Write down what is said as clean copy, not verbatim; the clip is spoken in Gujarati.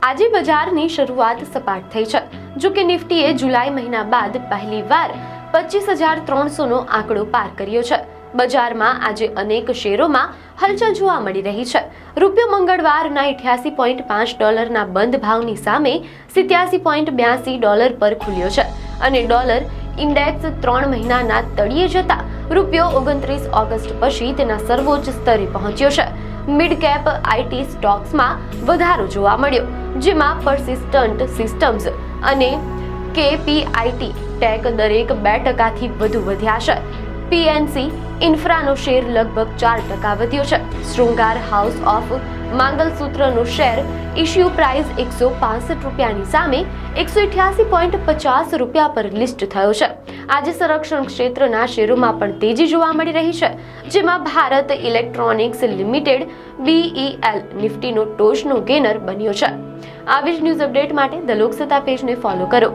આજે બજારની શરૂઆત સપાટ થઈ છે. જો કે નિફ્ટીએ જુલાઈ મહિના બાદ પહેલીવાર 25,300નો આંકડો પાર કર્યો છે. બજારમાં આજે અનેક શેરોમાં હલચલ જોવા મળી રહી છે. રૂપિયો મંગળવારના $88.5 બંધ ભાવની સામે $87.82 પર ખુલ્યો છે અને ડોલર ઇન્ડેક્સ 3 મહિનાના તળિયે જતા રૂપિયો 29 ઓગસ્ટ પછી તેના સર્વોચ્ચ સ્તરે પહોંચ્યો છે. મિડ કેપ આઈટી સ્ટોક્સમાં વધારો જોવા મળ્યો, જેમાં પર્સિસ્ટન્ટ સિસ્ટમ્સ અને કેપીઆઈટી ટેક દરેક 2% વધુ વધ્યા છે. પીએનસી ઇન્ફ્રાનો શેર લગભગ 4% વધ્યો છે. શૃંગાર હાઉસ ઓફ માંગલસૂત્રનો શેર ઇશ્યુ પ્રાઇસ ₹165 સામે ₹188.50 પર લિસ્ટ થયો છે. આજે સંરક્ષણ ક્ષેત્રના શેરોમાં પણ તેજી જોવા મળી રહી છે, જેમાં ભારત ઇલેક્ટ્રોનિક્સ લિમિટેડ BEL નિફ્ટીનો ટોચનો ગેનર બન્યો છે. આવી જ ન્યૂઝ અપડેટ માટે ધ લોકસત્તા પેજને ફોલો કરો.